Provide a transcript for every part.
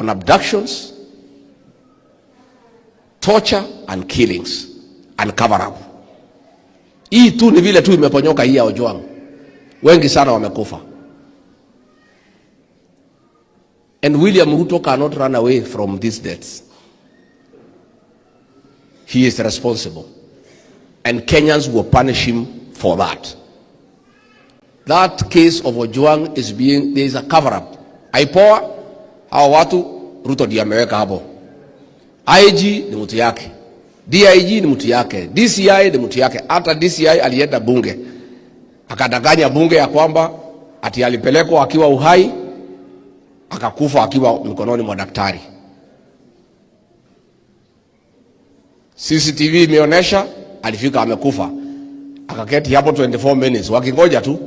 on abductions, torture and killings and cover up. Hii tu ni vile tu imeponyoka hii ya Ojwang. Wengi sana wamekufa. And William Ruto cannot run away from these deaths. He is responsible. And Kenyans will punish him for that. That case of Ojwang is being, there is a cover up. Aipoa, hawa watu, Ruto ndiye ameweka hapo. IG ni mtu yake. DIG ni mtu yake. DCI ni mtu yake. Hata DCI alienda bunge. Akadanganya bunge ya kwamba ati alipelekwa akiwa uhai, akakufa akiwa mikononi mwa daktari. CCTV imeonyesha alifika amekufa. Akaketi hapo 24 minutes wakingoja tu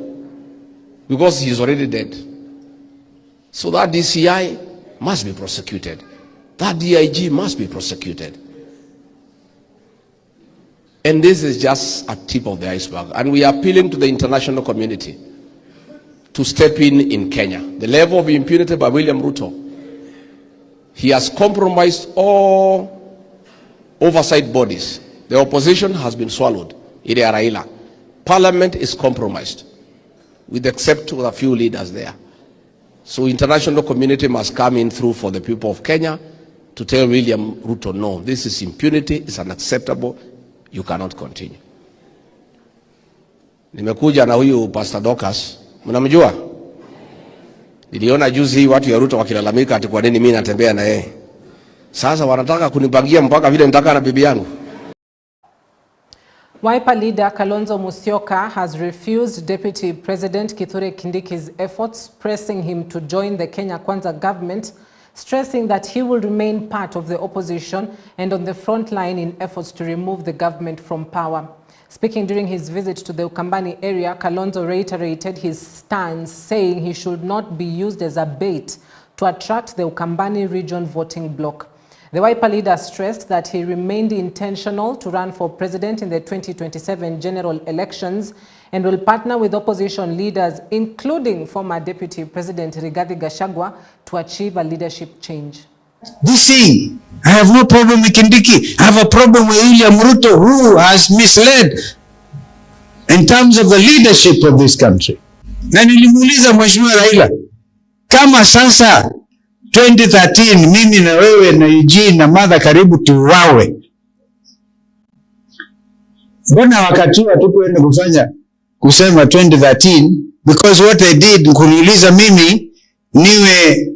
because he is already dead. So that DCI must be prosecuted. That DIG must be prosecuted. And this is just a tip of the iceberg. And we are appealing to the international community to step in Kenya. The level of impunity by William Ruto, he has compromised all oversight bodies. The opposition has been swallowed. Ile Raila. Parliament is compromised, with except to a few leaders there. So international community must come in through for the people of Kenya to tell William Ruto, no, this is impunity, it's unacceptable, you cannot continue. Nimekuja na huyu Pastor Docas, mnamjua? Niliona juzi watu ya Ruto wakilalamika ati kwa nini mimi natembea na yeye. Sasa wanataka kunipangia mpaka vile nitaka na bibi yangu. Wiper leader Kalonzo Musyoka has refused Deputy President Kithure Kindiki's efforts, pressing him to join the Kenya Kwanza government, stressing that he will remain part of the opposition and on the front line in efforts to remove the government from power. Speaking during his visit to the Ukambani area, Kalonzo reiterated his stance, saying he should not be used as a bait to attract the Ukambani region voting bloc. The Wiper leader stressed that he remained intentional to run for president in the 2027 general elections and will partner with opposition leaders, including former Deputy President Rigathi Gachagua, to achieve a leadership change. This thing, I have no problem with Kindiki. I have a problem with William Ruto, who has misled in terms of the leadership of this country. Na nilimuuliza Mheshimiwa Raila, kama sasa 2013 mimi na wewe na Eugene na Martha karibu tuwawe, mbona wakati huo hatukuenda kusema 2013? Because what I did, kuniuliza mimi niwe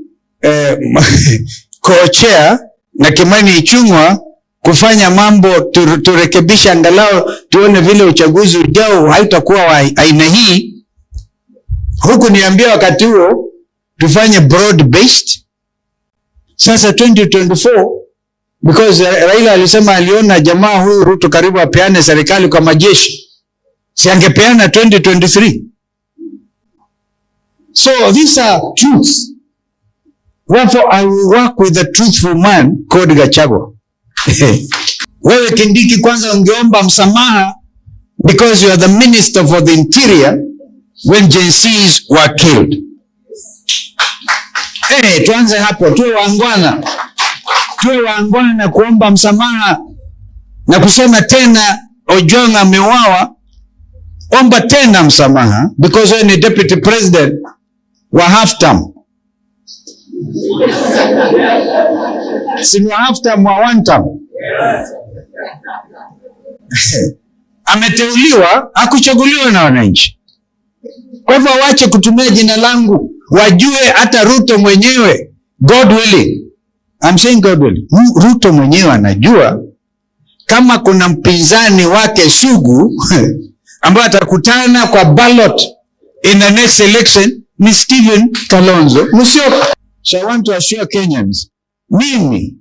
co-chair na Kimani Ichung'wa kufanya mambo turekebisha angalau tuone vile uchaguzi ujao haitakuwa wa aina hii. Huku niambia wakati huo tufanye broad based. Sasa 2024, because Raila alisema aliona jamaa huyu Ruto karibu apeane serikali kwa majeshi, si angepeana 2023. So these are truths. Therefore, I will work with a truthful man called Gachagua. Wewe Kindiki kwanza ungeomba msamaha because you are the minister for the interior when Gen Zs were killed. Tuanze hapo, tuwe waangwana kuomba msamaha na kusema tena Ojwang ameuawa, omba tena msamaha because wewe ni deputy president wa half term. Si wa half term wa one term. Ameteuliwa, hakuchaguliwa na wananchi. Kwa hivyo waache kutumia jina langu, wajue hata Ruto mwenyewe, God willing, I'm saying God willing, Ruto mwenyewe anajua kama kuna mpinzani wake sugu ambaye atakutana kwa ballot in the next election ni Stephen Kalonzo Musyoka. So I want to assure Kenyans, mimi,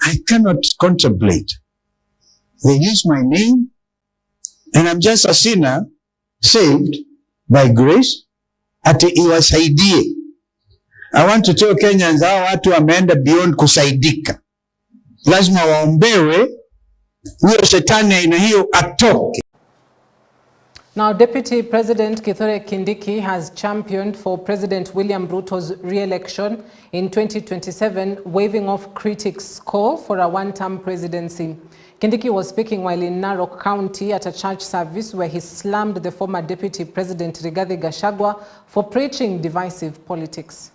I cannot contemplate. They use my name and I'm just a sinner saved by grace. Ati iwasaidie. I want to tell Kenyans, hao watu wameenda beyond kusaidika. Lazima waombewe, huyo shetani aina hiyo atoke. Now, Deputy President Kithure Kindiki has championed for President William Ruto's re-election in 2027, waving off critics' call for a one-term presidency. Kindiki was speaking while in Narok County at a church service where he slammed the former Deputy President Rigathi Gachagua for preaching divisive politics.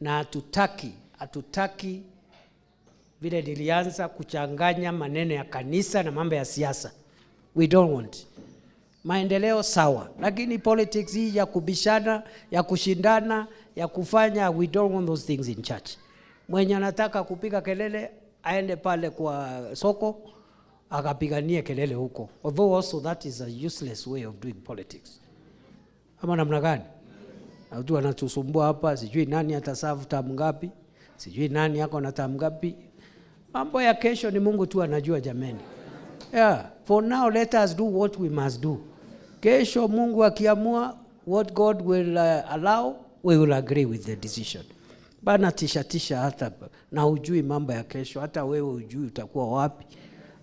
Na hatutaki vile nilianza kuchanganya maneno ya kanisa na mambo ya siasa. We don't want. Maendeleo sawa, lakini politics hii ya kubishana, ya kushindana, ya kufanya, we don't want those things in church. Mwenye anataka kupiga kelele aende pale kwa soko akapiganie kelele huko. Although also that is a useless way of doing politics. Ama namna gani? Watu wanatusumbua hapa, sijui nani ataserve term ngapi, sijui nani yako na term ngapi. Mambo ya kesho ni Mungu tu anajua jameni. Yeah, for now let us do what we must do. Kesho Mungu akiamua what God will allow, we will agree with the decision. Bana tisha hata na ujui mambo ya kesho, hata wewe ujui utakuwa wapi,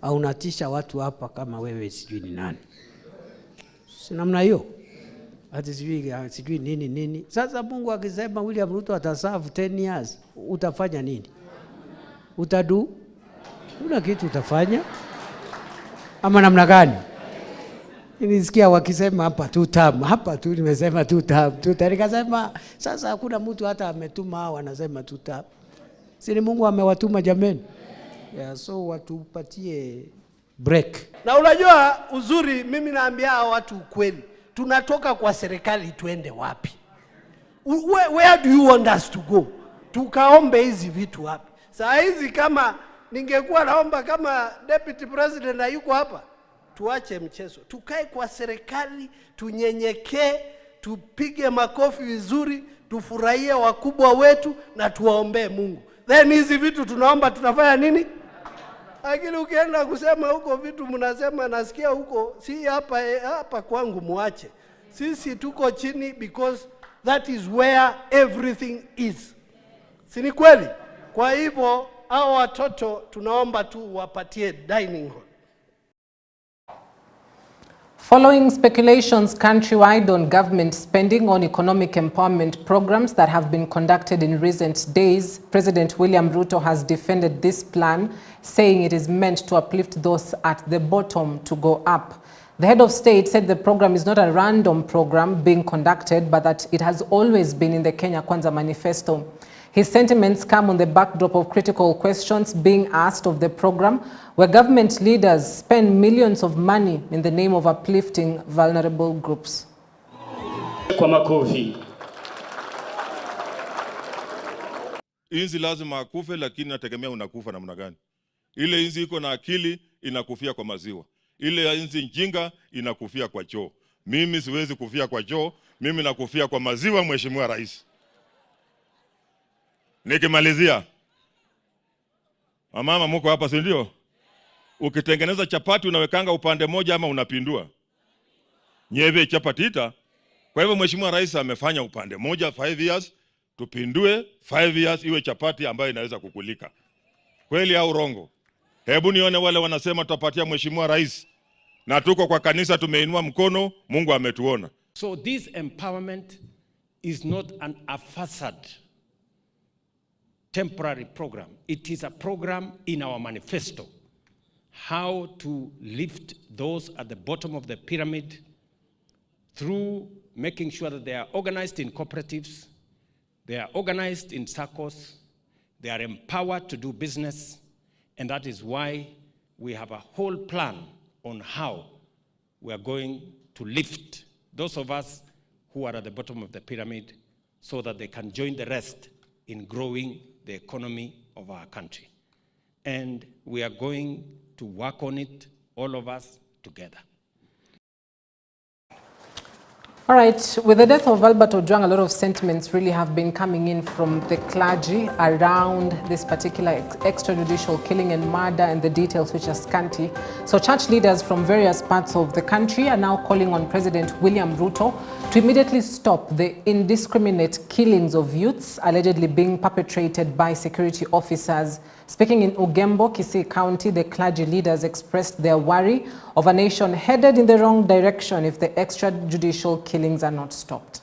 au unatisha watu hapa kama wewe sijui ni nani. Si namna hiyo. Hata sijui nini. Sasa Mungu akisema William Ruto ataserve 10 years, utafanya nini? Utadu? Una kitu utafanya? Ama namna gani? Nilisikia wakisema hapa tu term, hapa tu nimesema tu term. Nikasema sasa hakuna mtu hata ametuma hao wanasema tu term. Si ni Mungu amewatuma jameni? Yeah, so watupatie break. Na unajua uzuri, mimi naambia watu ukweli. Tunatoka kwa serikali tuende wapi? Where do you want us to go? Tukaombe hizi vitu wapi? Saa hizi kama ningekuwa naomba kama Deputy President hayuko hapa, tuache mchezo. Tukae kwa serikali, tunyenyekee, tupige makofi vizuri, tufurahie wakubwa wetu na tuwaombee Mungu. Then hizi vitu tunaomba tunafanya nini? Lakini ukienda kusema huko vitu mnasema nasikia huko, si hapa kwangu muache. Sisi tuko chini because that is where everything is. Si ni kweli? Kwa hivyo hao watoto tunaomba tu wapatie dining hall. Following speculations countrywide on government spending on economic empowerment programs that have been conducted in recent days, President William Ruto has defended this plan, saying it is meant to uplift those at the bottom to go up. The head of state said the program is not a random program being conducted, but that it has always been in the Kenya Kwanza manifesto. His sentiments come on the backdrop of critical questions being asked of the program, where government leaders spend millions of money in the name of uplifting vulnerable groups. Kwa makofi. Inzi lazima akufe, lakini nategemea unakufa namna gani. Ile inzi iko na akili inakufia kwa maziwa. Ile inzi njinga inakufia kwa choo. Mimi siwezi kufia kwa choo, mimi nakufia kwa maziwa, Mheshimiwa Rais. Nikimalizia, mama muko hapa si ndio? Ukitengeneza chapati unawekanga upande moja ama unapindua? Nyeve chapati ita. Kwa hivyo Mheshimiwa Rais amefanya upande moja 5 years, tupindue 5 years iwe chapati ambayo inaweza kukulika. Kweli au rongo? Hebu nione wale wanasema tutapatia Mheshimiwa Rais. Na tuko kwa kanisa tumeinua mkono, Mungu ametuona. So this empowerment is not a facade temporary program. It is a program in our manifesto. How to lift those at the bottom of the pyramid through making sure that they are organized in cooperatives, they are organized in circles, they are empowered to do business, and that is why we have a whole plan on how we are going to lift those of us who are at the bottom of the pyramid so that they can join the rest in growing the economy of our country. And we are going to work on it, all of us together. All right, with the death of Albert Ojwang, a lot of sentiments really have been coming in from the clergy around this particular extrajudicial killing and murder, and the details which are scanty. So church leaders from various parts of the country are now calling on President William Ruto to immediately stop the indiscriminate killings of youths allegedly being perpetrated by security officers Speaking in Ugembo, Kisii County, the clergy leaders expressed their worry of a nation headed in the wrong direction if the extrajudicial killings are not stopped.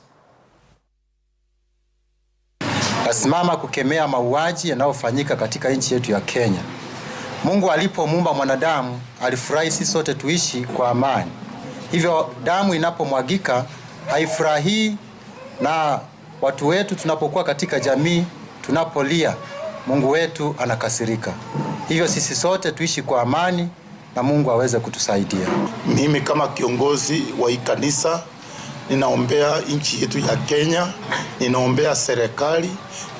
Nasimama kukemea mauaji yanayofanyika katika nchi yetu ya Kenya. Mungu alipomuumba mwanadamu alifurahi sisi sote tuishi kwa amani. Hivyo damu inapomwagika haifurahii, na watu wetu tunapokuwa katika jamii tunapolia, Mungu wetu anakasirika. Hivyo sisi sote tuishi kwa amani na Mungu aweze kutusaidia. Mimi kama kiongozi wa kanisa ninaombea nchi yetu ya Kenya, ninaombea serikali,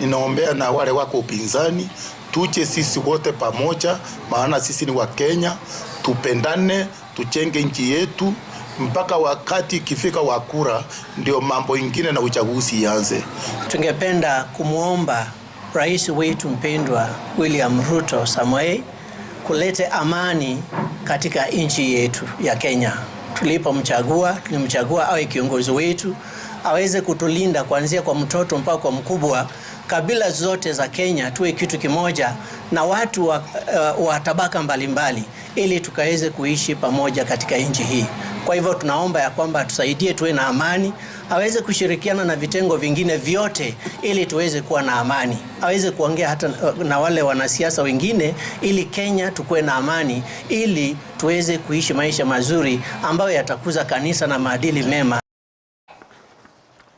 ninaombea na wale wako upinzani, tuje sisi wote pamoja, maana sisi ni wa Kenya, tupendane, tuchenge nchi yetu mpaka wakati ikifika wa kura ndio mambo ingine na uchaguzi ianze. Tungependa kumuomba Rais wetu mpendwa William Ruto Samoei kulete amani katika nchi yetu ya Kenya. Tulimchagua awe kiongozi wetu, aweze kutulinda kuanzia kwa mtoto mpaka kwa mkubwa, kabila zote za Kenya tuwe kitu kimoja na watu wa tabaka mbalimbali ili tukaweze kuishi pamoja katika nchi hii. Kwa hivyo tunaomba ya kwamba tusaidie tuwe na amani, aweze kushirikiana na vitengo vingine vyote ili tuweze kuwa na amani. Aweze kuongea hata na wale wanasiasa wengine ili Kenya tukue na amani, ili tuweze kuishi maisha mazuri ambayo yatakuza kanisa na maadili mema.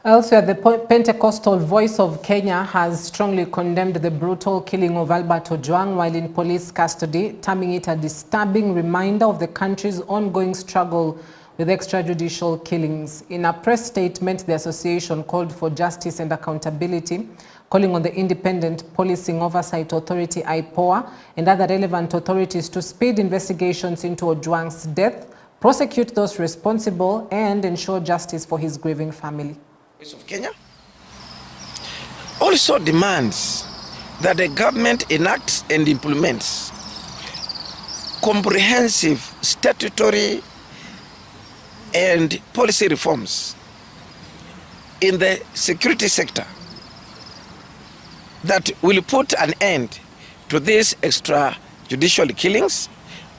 Elsewhere, the Pentecostal Voice of Kenya has strongly condemned the brutal killing of Albert Ojwang while in police custody, terming it a disturbing reminder of the country's ongoing struggle with extrajudicial killings. In a press statement, the association called for justice and accountability, calling on the Independent Policing Oversight Authority (IPOA) and other relevant authorities to speed investigations into Ojwang's death, prosecute those responsible, and ensure justice for his grieving family. Of Kenya also demands that the government enacts and implements comprehensive statutory and policy reforms in the security sector that will put an end to these extrajudicial killings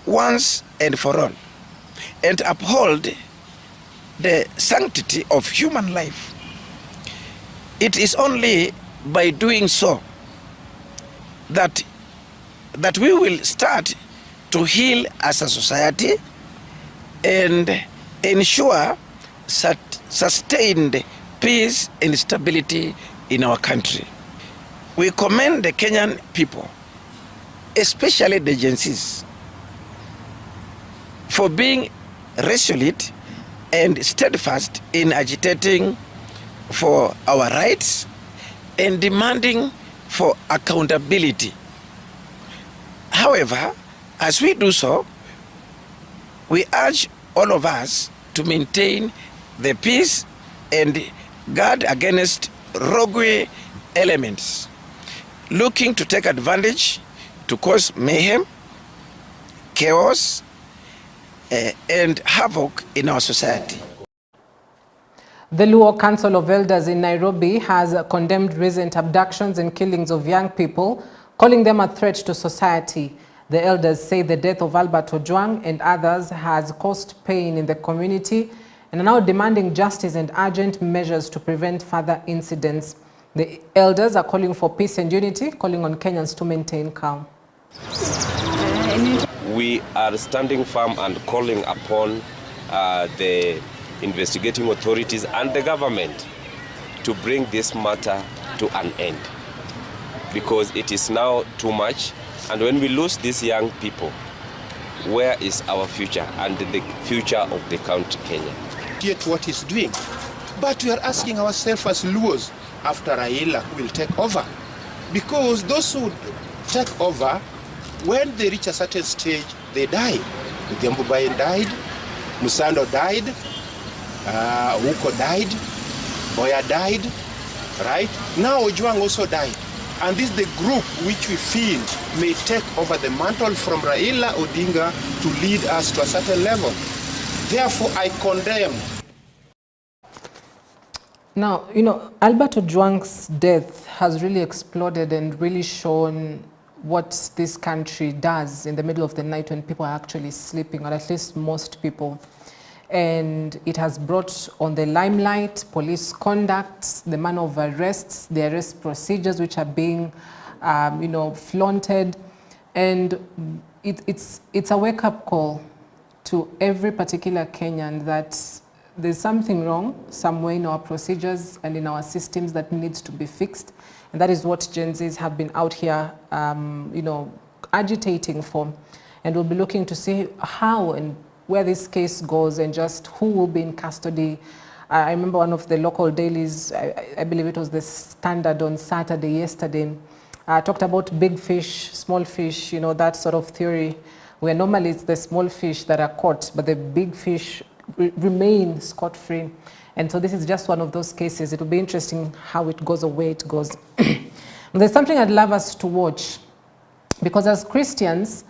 once and for all, and uphold the sanctity of human life. It is only by doing so that we will start to heal as a society and ensure sustained peace and stability in our country. We commend the Kenyan people, especially the Gen Zs, for being resolute and steadfast in agitating for our rights and demanding for accountability. However, as we do so, we urge all of us to maintain the peace and guard against rogue elements looking to take advantage to cause mayhem, chaos, and havoc in our society. The Luo Council of Elders in Nairobi has condemned recent abductions and killings of young people, calling them a threat to society. The elders say the death of Albert Ojwang and others has caused pain in the community and are now demanding justice and urgent measures to prevent further incidents. The elders are calling for peace and unity, calling on Kenyans to maintain calm. We are standing firm and calling upon the investigating authorities and the government to bring this matter to an end, because it is now too much, and when we lose these young people, where is our future and the future of the country Kenya? Yet what he's doing, but we are asking ourselves as Luos, after Raila who will take over, because those who take over, when they reach a certain stage, they die. Mgembubayi died, Musando died, Huko died, Boya died, right? Now Ojwang also died. And this is the group which we feel may take over the mantle from Raila Odinga to lead us to a certain level. Therefore, I condemn. Now, Albert Ojwang's death has really exploded and really shown what this country does in the middle of the night when people are actually sleeping, or at least most people. And it has brought on the limelight police conduct, the manner of arrests, the arrest procedures which are being, flaunted. And it's a wake-up call to every particular Kenyan that there's something wrong somewhere in our procedures and in our systems that needs to be fixed. And that is what Gen Zs have been out here, agitating for. And we'll be looking to see how and where this case goes and just who will be in custody. I remember one of the local dailies, I believe it was the Standard on Saturday, yesterday, talked about big fish, small fish, that sort of theory, where normally it's the small fish that are caught, but the big fish remain scot-free. And so this is just one of those cases. It will be interesting how it goes or where it goes. There's something I'd love us to watch, because as Christians,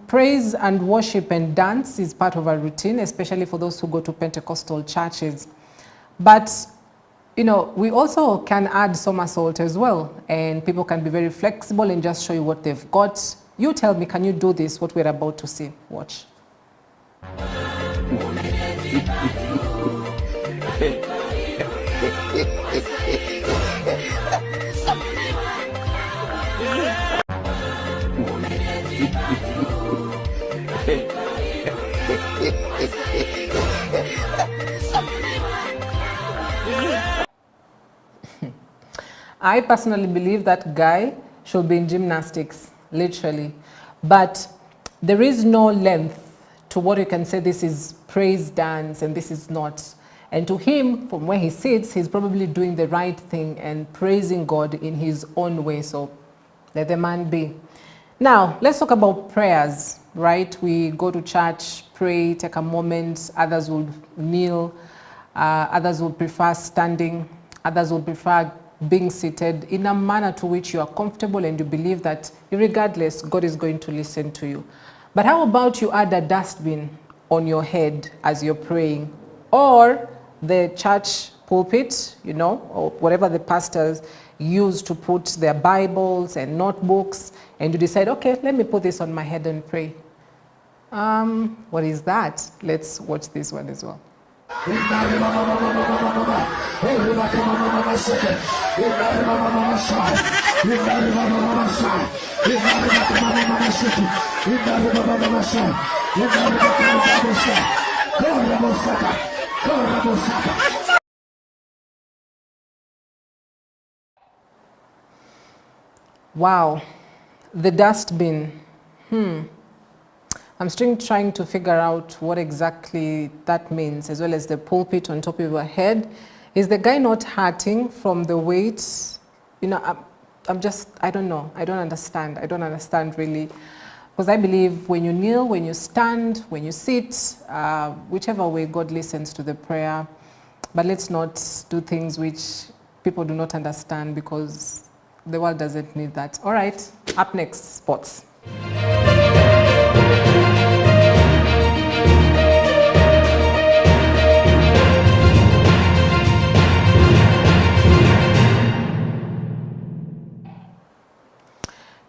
praise and worship and dance is part of our routine, especially for those who go to Pentecostal churches. But, we also can add somersault as well, and people can be very flexible and just show you what they've got. You tell me, can you do this, what we're about to see? Watch. I personally believe that guy should be in gymnastics, literally. But there is no length to what you can say this is praise dance and this is not. And to him, from where he sits, he's probably doing the right thing and praising God in his own way. So let the man be. Now, let's talk about prayers, right? We go to church, pray, take a moment. Others will kneel. Others will prefer standing. Others will prefer being seated in a manner to which you are comfortable and you believe that regardless, God is going to listen to you. But how about you add a dustbin on your head as you're praying, or the church pulpit, or whatever the pastors use to put their Bibles and notebooks, and you decide, okay, let me put this on my head and pray. What is that? Let's watch this one as well. Wow, the dustbin. I'm still trying to figure out what exactly that means, as well as the pulpit on top of your head. Is the guy not hurting from the weight? I don't know. I don't understand. I don't understand really. Because I believe when you kneel, when you stand, when you sit, whichever way, God listens to the prayer. But let's not do things which people do not understand, because the world doesn't need that. All right, up next, sports.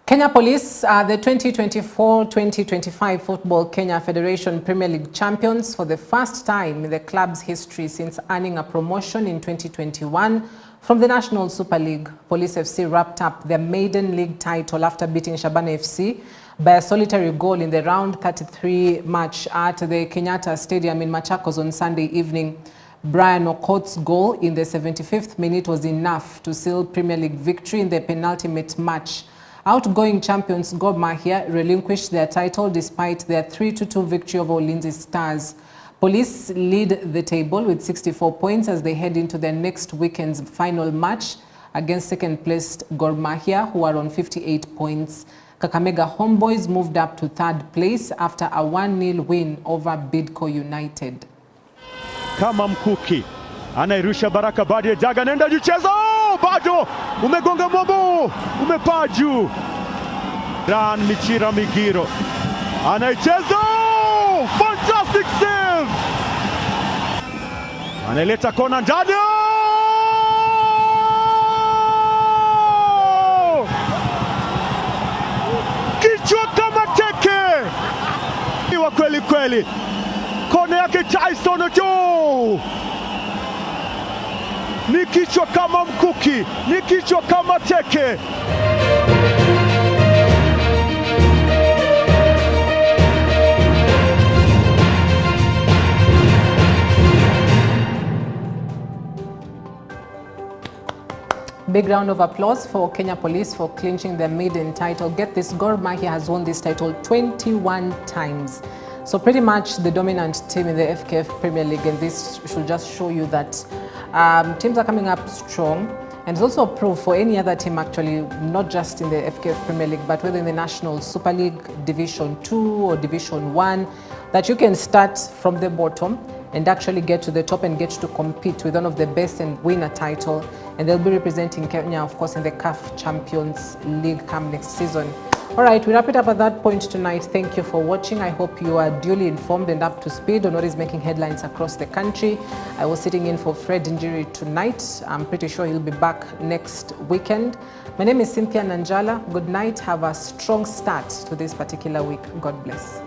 Kenya Police are the 2024-2025 Football Kenya Federation Premier League champions for the first time in the club's history since earning a promotion in 2021 from the National Super League. Police FC wrapped up their maiden league title after beating Shabana FC by a solitary goal in the round 33 match at the Kenyatta Stadium in Machakos on Sunday evening. Brian Okoth's goal in the 75th minute was enough to seal Premier League victory in the penultimate match. Outgoing champions Gor Mahia relinquished their title despite their 3-2 victory over Ulinzi Stars. Police lead the table with 64 points as they head into their next weekend's final match against second-placed Gor Mahia, who are on 58 points. Kakamega Homeboys moved up to third place after a 1-0 win over Bidco United. Kama mkuki anairusha Baraka Badi Daga, nenda jicheza, bado umegonga mwambo, umepaa juu. Dan Michira Migiro anaicheza, fantastic save, anaileta kona ndani, kweli kweli. Kona yake Tyson juu. Ni kichwa kama mkuki, ni kichwa kama teke. Big round of applause for Kenya Police for clinching their maiden title. Get this, Gor Mahia has won this title 21 times. So pretty much the dominant team in the FKF Premier League, and this should just show you that teams are coming up strong. And it's also a proof for any other team actually, not just in the FKF Premier League, but whether in the National Super League, Division 2 or Division 1, that you can start from the bottom and actually get to the top and get to compete with one of the best and win a title. And they'll be representing Kenya, of course, in the CAF Champions League come next season. All right, we wrap it up at that point tonight. Thank you for watching. I hope you are duly informed and up to speed on what is making headlines across the country. I was sitting in for Fred Injury tonight. I'm pretty sure he'll be back next weekend. My name is Cynthia Nanjala. Good night. Have a strong start to this particular week. God bless.